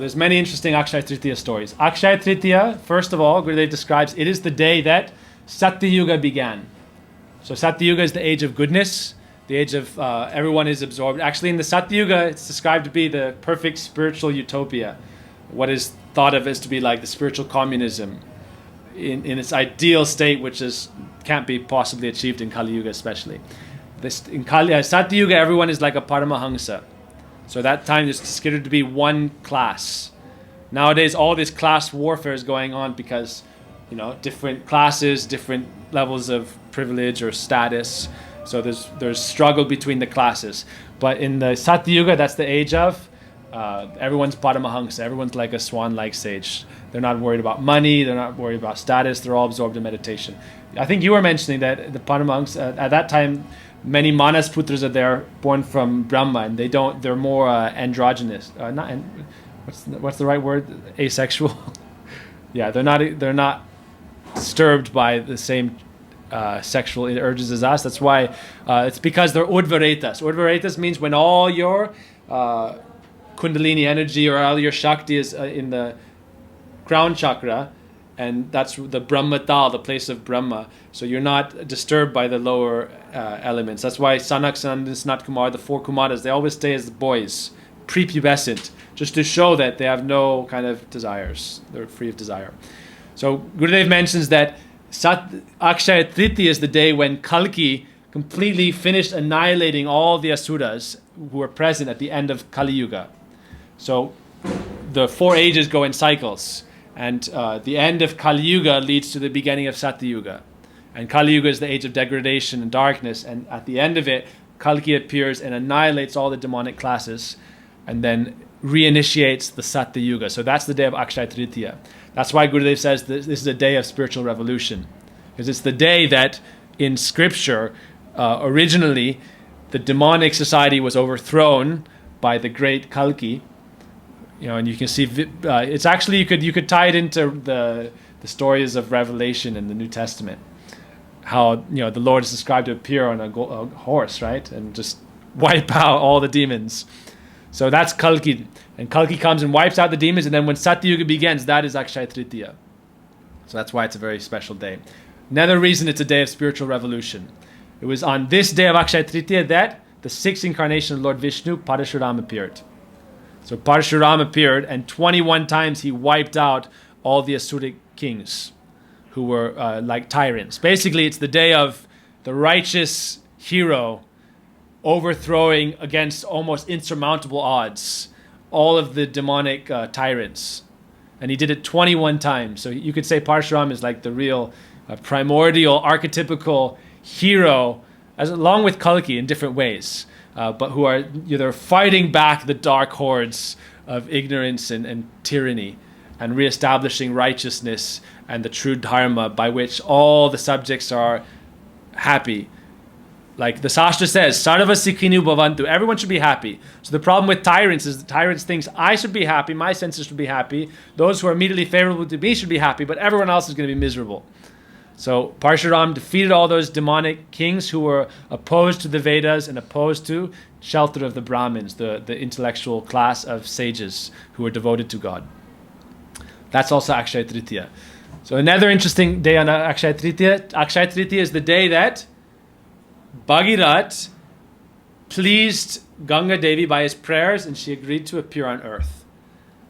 There's many interesting Akshaya Tritiya stories. Akshaya Tritiya, first of all, Gurudev describes, it is the day that Satyuga began. So Satyuga is the age of goodness, the age of everyone is absorbed. Actually, in the Satyuga, it's described to be the perfect spiritual utopia. What is thought of as to be like the spiritual communism in its ideal state, which can't be possibly achieved in Kali Yuga especially. In Satyuga, everyone is like a Paramahamsa. So that time is considered to be one class. Nowadays, all this class warfare is going on because, different classes, different levels of privilege or status. So there's struggle between the classes. But in the Satyuga, that's the age of, everyone's Paramahamsa. Everyone's like a swan-like sage. They're not worried about money. They're not worried about status. They're all absorbed in meditation. I think you were mentioning that the Paramahamsa, at that time, many Manas Putras are there, born from Brahma, and they're more androgynous. What's the right word? Asexual. Yeah, they're not disturbed by the same sexual urges as us. That's why it's because they're Udvaretas. Udvaretas means when all your Kundalini energy or all your Shakti is in the crown chakra, and that's the Brahmatal, the place of Brahma. So you're not disturbed by the lower elements. That's why Sanak, Sanat, Sanat Kumar, the four Kumaras, they always stay as boys, prepubescent, just to show that they have no kind of desires. They're free of desire. So Gurudev mentions that Akshaya Tritiya is the day when Kalki completely finished annihilating all the Asuras who were present at the end of Kali Yuga. So the 4 ages go in cycles. And the end of Kali Yuga leads to the beginning of Satyuga. And Kali Yuga is the age of degradation and darkness. And at the end of it, Kalki appears and annihilates all the demonic classes and then reinitiates the Satyuga. So that's the day of Akshaya Tritiya. That's why Gurudev says this is a day of spiritual revolution. Because it's the day that in scripture, originally, the demonic society was overthrown by the great Kalki. And you can see it's actually you could tie it into the stories of Revelation in the New Testament. How the Lord is described to appear on a horse, right, and just wipe out all the demons. So that's Kalki, and Kalki comes and wipes out the demons, and then when Satyuga begins, that is Akshaya Tritiya. So that's why it's a very special day. Another reason it's a day of spiritual revolution. It was on this day of Akshaya Tritiya that the 6th incarnation of Lord Vishnu, Parashuram, appeared. So Parashuram appeared, and 21 times he wiped out all the Asuric kings who were like tyrants. Basically, it's the day of the righteous hero overthrowing against almost insurmountable odds all of the demonic tyrants. And he did it 21 times. So you could say Parashuram is like the real primordial, archetypical hero, along with Kalki in different ways. But who are they're fighting back the dark hordes of ignorance and tyranny and reestablishing righteousness and the true dharma by which all the subjects are happy. Like the Shastra says, Sarva Sikhinu Bhavantu, everyone should be happy. So the problem with tyrants is the tyrants thinks I should be happy, my senses should be happy, those who are immediately favorable to me should be happy, but everyone else is going to be miserable. So Parshuram defeated all those demonic kings who were opposed to the Vedas and opposed to shelter of the Brahmins, the intellectual class of sages who were devoted to God. That's also Akshaya Tritiya. So another interesting day on Akshaya Tritiya is the day that Bhagirat pleased Ganga Devi by his prayers and she agreed to appear on earth.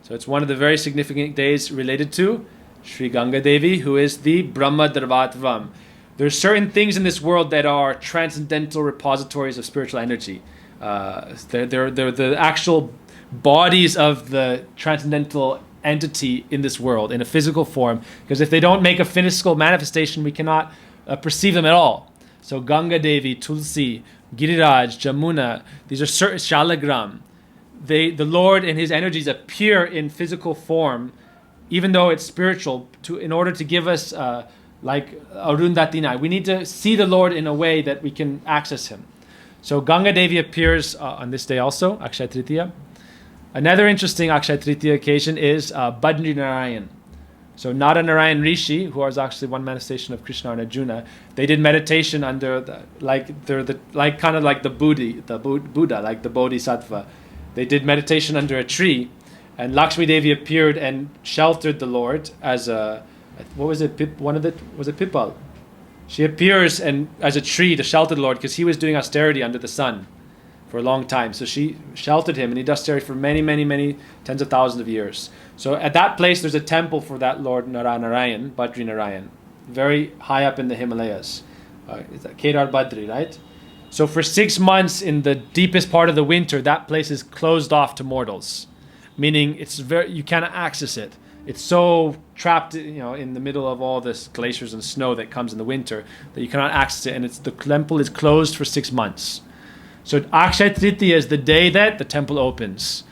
So it's one of the very significant days related to Sri Ganga Devi, who is the Brahma Darvatvam. There's certain things in this world that are transcendental repositories of spiritual energy. They're the actual bodies of the transcendental entity in this world in a physical form, because if they don't make a physical manifestation, we cannot perceive them at all. So Ganga Devi, Tulsi, Giriraj, Jamuna, these are certain Shalagram. The Lord and his energies appear in physical form, even though it's spiritual, in order to give us like Arundatina. We need to see the Lord in a way that we can access him. So Ganga Devi appears on this day also, Akshaya Tritiya. Another interesting Akshaya Tritiya occasion is Badri Narayan. So Nara Narayan Rishi, who was actually one manifestation of Krishna and Arjuna, they did meditation under the Buddha, like the Bodhisattva. They did meditation under a tree, And Lakshmi Devi appeared and sheltered the Lord as a, what was it? Was it Pipal? She appears and as a tree to shelter the Lord because he was doing austerity under the sun for a long time. So she sheltered him, and he does austerity for many, many, many tens of thousands of years. So at that place, there's a temple for that Lord Narayan, Badri Narayan, very high up in the Himalayas. It's Kedar Badri, right? So for 6 months in the deepest part of the winter, that place is closed off to mortals, meaning you cannot access it. It's so trapped, in the middle of all this glaciers and snow that comes in the winter that you cannot access it, and the temple is closed for 6 months. So Akshaya Tritiya is the day that the temple opens,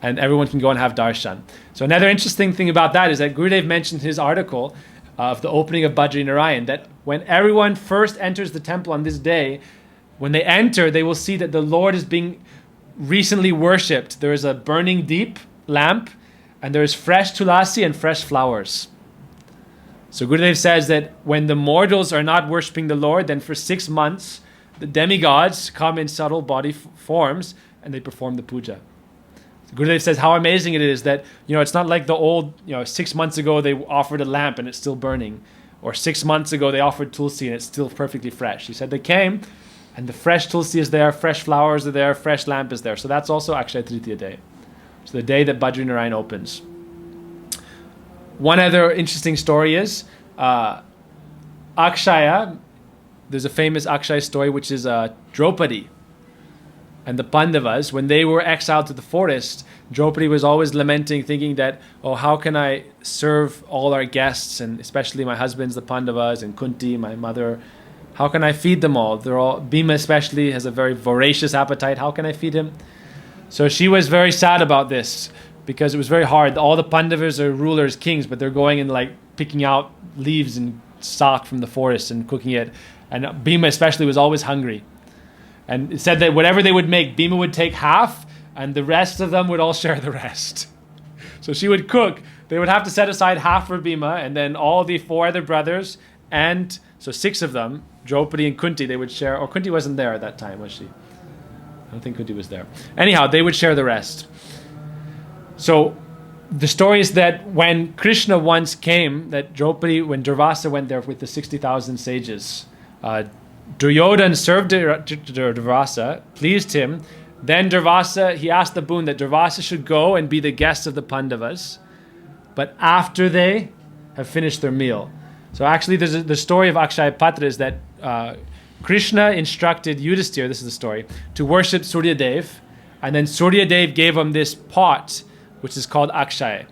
and everyone can go and have darshan. So another interesting thing about that is that Gurudev mentioned in his article of the opening of Badri Narayan that when everyone first enters the temple on this day, when they enter, they will see that the Lord is being recently worshipped. There is a burning deep lamp, and there is fresh tulasi and fresh flowers. So Gurudev says that when the mortals are not worshipping the Lord, then for 6 months, the demigods come in subtle body forms and they perform the puja. So Gurudev says how amazing it is that, it's not like the old, 6 months ago they offered a lamp and it's still burning. Or 6 months ago they offered tulsi and it's still perfectly fresh. He said they came and the fresh tulsi is there, fresh flowers are there, fresh lamp is there. So that's also Akshaya Tritiya day. So the day that Badri Narayan opens. One other interesting story is Akshaya. There's a famous Akshaya story, which is Draupadi and the Pandavas. When they were exiled to the forest, Draupadi was always lamenting, thinking that, how can I serve all our guests, and especially my husbands, the Pandavas, and Kunti, my mother. How can I feed them all? Bhima especially has a very voracious appetite. How can I feed him? So she was very sad about this because it was very hard. All the Pandavas are rulers, kings, but they're going and picking out leaves and stalk from the forest and cooking it. And Bhima especially was always hungry. And it said that whatever they would make, Bhima would take half and the rest of them would all share the rest. So she would cook. They would have to set aside half for Bhima, and then all the 4 other brothers, and so 6 of them, Draupadi and Kunti, they would share. Or Kunti wasn't there at that time, was she? I don't think Kunti was there. Anyhow, they would share the rest. So the story is that when Krishna once came, that Draupadi, when Durvasa went there with the 60,000 sages, Duryodhan served Durvasa, pleased him. Then Durvasa, he asked the boon that Durvasa should go and be the guest of the Pandavas, but after they have finished their meal. So actually, the story of Akshaya Patra is that Krishna instructed Yudhisthira, this is the story, to worship Surya Dev, and then Surya Dev gave him this pot, which is called Akshaya.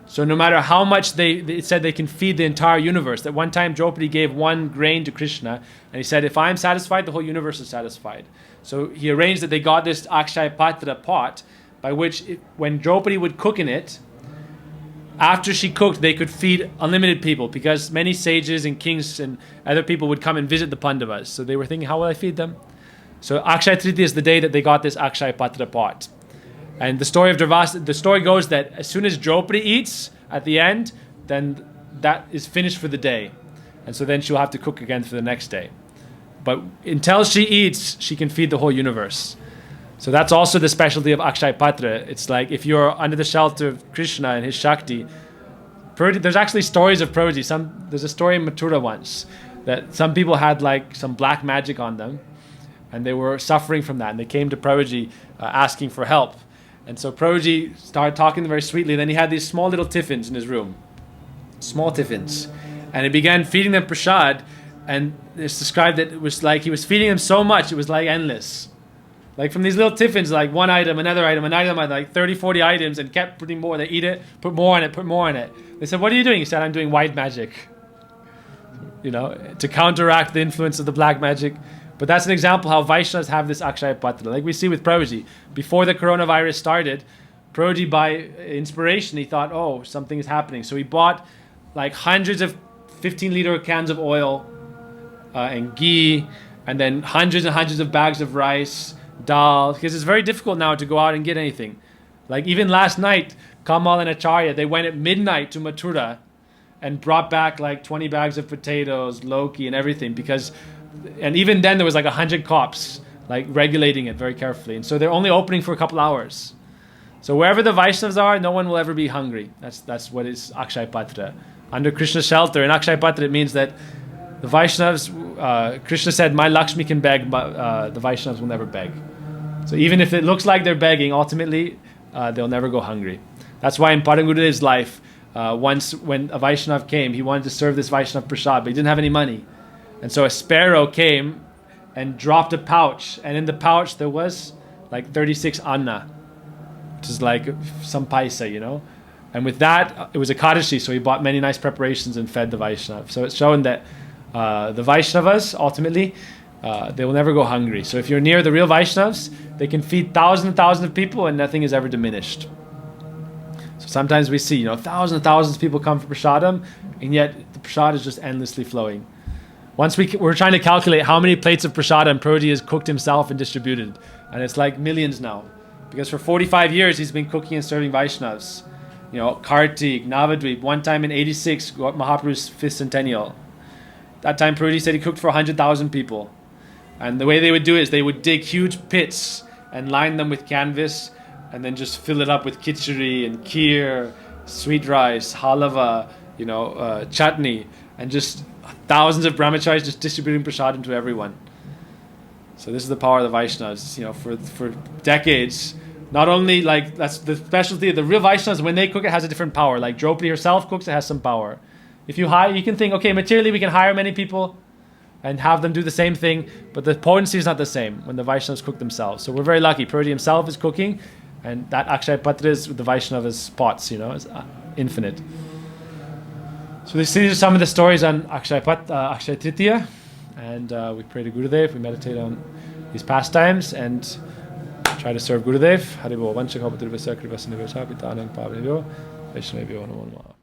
So no matter how much it said they can feed the entire universe. That one time Draupadi gave 1 grain to Krishna, and he said, if I'm satisfied, the whole universe is satisfied. So he arranged that they got this Akshaya Patra pot, by which when Draupadi would cook in it, after she cooked, they could feed unlimited people, because many sages and kings and other people would come and visit the Pandavas. So they were thinking, how will I feed them? So Akshaya Tritiya is the day that they got this Akshaya Patra pot. And the story of Durvasa, the story goes that as soon as Draupadi eats at the end, then that is finished for the day. And so then she'll have to cook again for the next day. But until she eats, she can feed the whole universe. So that's also the specialty of Akshaya Patra. It's like if you're under the shelter of Krishna and his Shakti, there's actually stories of Prabhuji. There's a story in Mathura once that some people had some black magic on them, and they were suffering from that. And they came to Prabhuji asking for help. And so Prabhuji started talking to them very sweetly. Then he had these small little tiffins in his room. Small tiffins. And he began feeding them prasad. And it's described that it was like he was feeding them so much, it was like endless. Like from these little tiffins, like one item, another item, like 30, 40 items, and kept putting more. They eat it, put more on it, put more on it. They said, what are you doing? He said, I'm doing white magic. To counteract the influence of the black magic. But that's an example how Vaishnavas have this Akshaya Patra. Like we see with Prabhuji. Before the coronavirus started, Prabhuji, by inspiration, he thought, something is happening. So he bought hundreds of 15-liter cans of oil and ghee, and then hundreds and hundreds of bags of rice, dal, because it's very difficult now to go out and get anything. Like even last night, Kamal and Acharya, they went at midnight to Mathura and brought back 20 bags of potatoes, Loki, and everything, and even then there was 100 cops regulating it very carefully, and so they're only opening for a couple hours. So wherever the Vaishnavas are, no one will ever be hungry. That's what is Akshay Patra. Under Krishna's shelter, in Akshay Patra, it means that the Vaishnavas, Krishna said, my Lakshmi can beg, but the Vaishnavas will never beg. So even if it looks like they're begging, ultimately, they'll never go hungry. That's why in Parangurudev's life, once when a Vaishnav came, he wanted to serve this Vaishnav prasad, but he didn't have any money. And so a sparrow came and dropped a pouch, and in the pouch there was like 36 anna, which is like some paisa, you know. And with that, it was a Kadashi, so he bought many nice preparations and fed the Vaishnav. So it's shown that the Vaishnavas, ultimately, they will never go hungry. So if you're near the real Vaishnavas, they can feed thousands and thousands of people and nothing is ever diminished. So sometimes we see, you know, thousands and thousands of people come for prasadam, and yet the prasad is just endlessly flowing. Once we're trying to calculate how many plates of prasadam Prabhuji has cooked himself and distributed, and it's like millions now. Because for 45 years he's been cooking and serving Vaishnavas. You know, Kartik, Navadvip, one time in 86, Mahaprabhu's 5th centennial. That time Prabhuji said he cooked for 100,000 people. And the way they would do it is they would dig huge pits and line them with canvas and then just fill it up with khichdi and kheer, sweet rice, halava, you know, chutney, and just thousands of brahmacharis just distributing prasadam to everyone. So this is the power of the Vaishnavas, you know, for decades. Not only, like, that's the specialty of the real Vaishnavas, when they cook it has a different power. Like Draupadi herself cooks, it has some power. If you hire, you can think, okay, materially we can hire many people and have them do the same thing, but the potency is not the same when the Vaishnavas cook themselves. So we're very lucky. Prabhuji himself is cooking, and that Akshay Patra is with the Vaishnavas' pots, you know, it's infinite. So these are some of the stories on Akshay Trtiya, and we pray to Gurudev, we meditate on these pastimes, and try to serve Gurudev. Haribo, Vancha Kalpatarvasya Kripasya Nivasya Pitanang Pavnibhyo Vaishnavibhyo Namo Namaha.